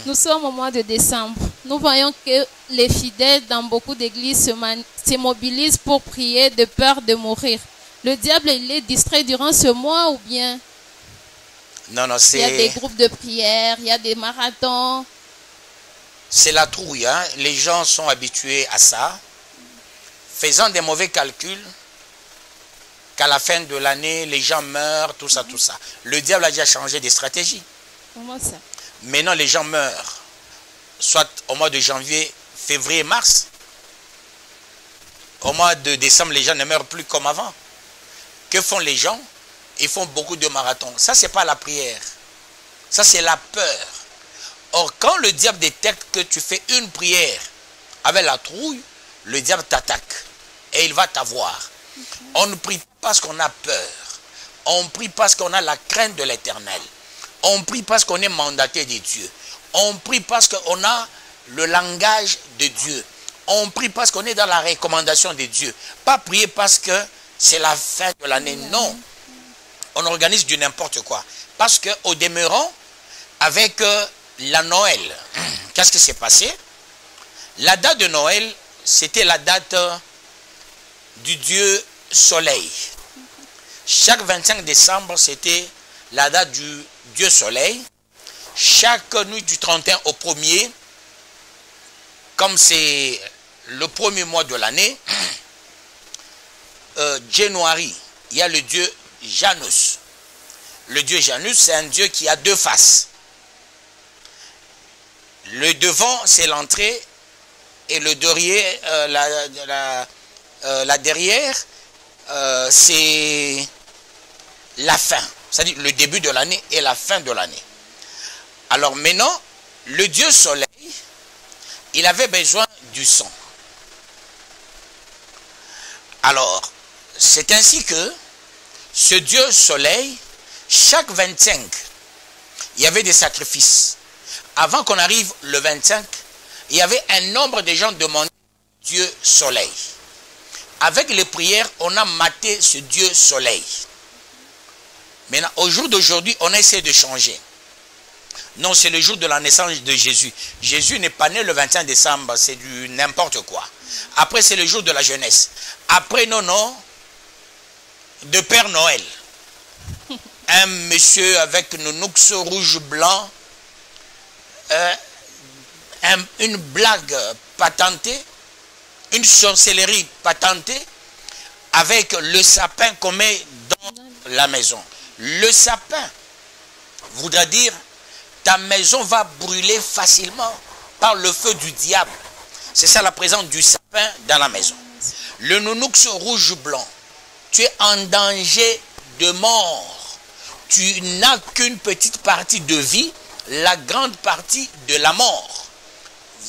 Nous sommes au mois de décembre. Nous voyons que les fidèles dans beaucoup d'églises se mobilisent pour prier de peur de mourir. Le diable, il est distrait durant ce mois ou bien Non, non, il y a des c'est groupes de prière, il y a des marathons. la trouille. Hein? Les gens sont habitués à ça. Faisant des mauvais calculs, qu'à la fin de l'année, les gens meurent, tout ça, tout ça. Le diable a déjà changé de stratégie. Comment ça? Maintenant, les gens meurent, soit au mois de janvier, février, mars. Au mois de décembre, les gens ne meurent plus comme avant. Que font les gens? Ils font beaucoup de marathons. Ça, ce n'est pas la prière. Ça, c'est la peur. Or, quand le diable détecte que tu fais une prière avec la trouille, le diable t'attaque et il va t'avoir. On ne prie pas parce qu'on a peur. On prie parce qu'on a la crainte de l'Éternel. On prie parce qu'on est mandaté de Dieu. On prie parce qu'on a le langage de Dieu. On prie parce qu'on est dans la recommandation de Dieu. Pas prier parce que c'est la fin de l'année. Non. On organise du n'importe quoi. Parce qu'au demeurant, avec la Noël, qu'est-ce qui s'est passé? La date de Noël, c'était la date du Dieu Soleil. Chaque 25 décembre, c'était la date du Dieu Soleil. Chaque nuit du 31 au 1er, comme c'est le premier mois de l'année, January, il y a le Dieu Janus. Le Dieu Janus, c'est un Dieu qui a deux faces. Le devant, c'est l'entrée, et le derrière, la derrière, c'est la fin. C'est-à-dire le début de l'année et la fin de l'année. Alors maintenant, le Dieu Soleil, il avait besoin du sang. Alors, c'est ainsi que ce Dieu Soleil, chaque 25, il y avait des sacrifices. Avant qu'on arrive le 25, il y avait un nombre de gens demandant Dieu Soleil. Avec les prières, on a maté ce Dieu Soleil. Maintenant, au jour d'aujourd'hui, on essaie de changer. Non, c'est le jour de la naissance de Jésus. Jésus n'est pas né le 25 décembre, c'est du n'importe quoi. Après, c'est le jour de la jeunesse. Après, non, de Père Noël. Un monsieur avec une nounours rouge blanc, une blague patentée, une sorcellerie patentée, avec le sapin qu'on met dans la maison. Le sapin voudra dire ta maison va brûler facilement par le feu du diable. C'est ça la présence du sapin dans la maison. Le nounours rouge blanc, tu es en danger de mort. Tu n'as qu'une petite partie de vie, la grande partie de la mort.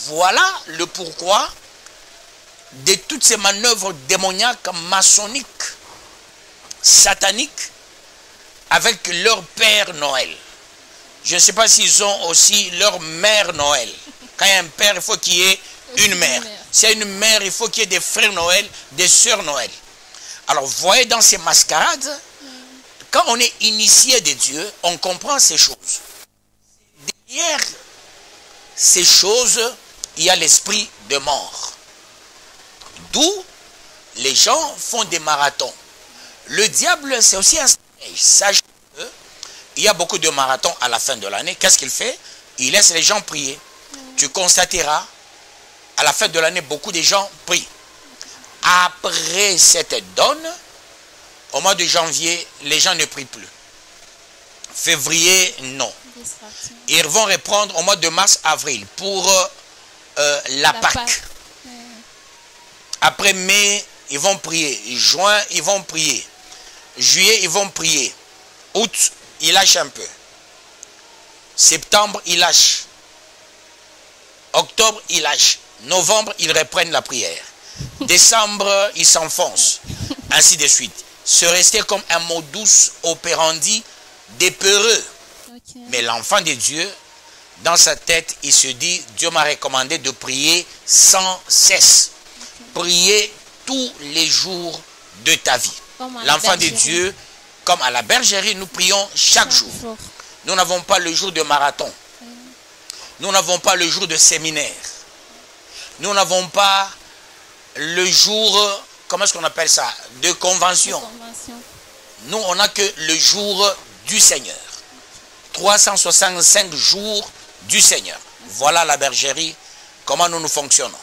Voilà le pourquoi de toutes ces manœuvres démoniaques, maçonniques, sataniques, avec leur Père Noël. Je ne sais pas s'ils ont aussi leur Mère Noël. Quand il y a un père, il faut qu'il y ait une mère. S'il y a une mère, il faut qu'il y ait des frères Noël, des sœurs Noël. Alors, vous voyez dans ces mascarades, quand on est initié de Dieu, on comprend ces choses. Derrière ces choses, il y a l'esprit de mort. D'où les gens font des marathons. Le diable, c'est aussi un stratège. Sachez qu'il y a beaucoup de marathons à la fin de l'année. Qu'est-ce qu'il fait? Il laisse les gens prier. Tu constateras, à la fin de l'année, beaucoup de gens prient. Après cette donne, au mois de janvier, les gens ne prient plus. Février, non. Ils vont reprendre au mois de mars, avril pour la Pâque. Après mai, ils vont prier. Juin, ils vont prier. Juillet, ils vont prier. Août, ils lâchent un peu. Septembre, ils lâchent. Octobre, ils lâchent. Novembre, ils reprennent la prière. Décembre, ils s'enfoncent. Ainsi de suite. Se rester comme un modus operandi des peureux. Okay. Mais l'enfant de Dieu, dans sa tête, il se dit, Dieu m'a recommandé de prier sans cesse. Prier tous les jours de ta vie. L'enfant de Dieu, comme à la bergerie, nous prions chaque jour. Nous n'avons pas le jour de marathon. Nous n'avons pas le jour de séminaire. Nous n'avons pas le jour, comment est-ce qu'on appelle ça, de convention. Nous, on n'a que le jour du Seigneur. 365 jours du Seigneur. Voilà la bergerie, comment nous fonctionnons.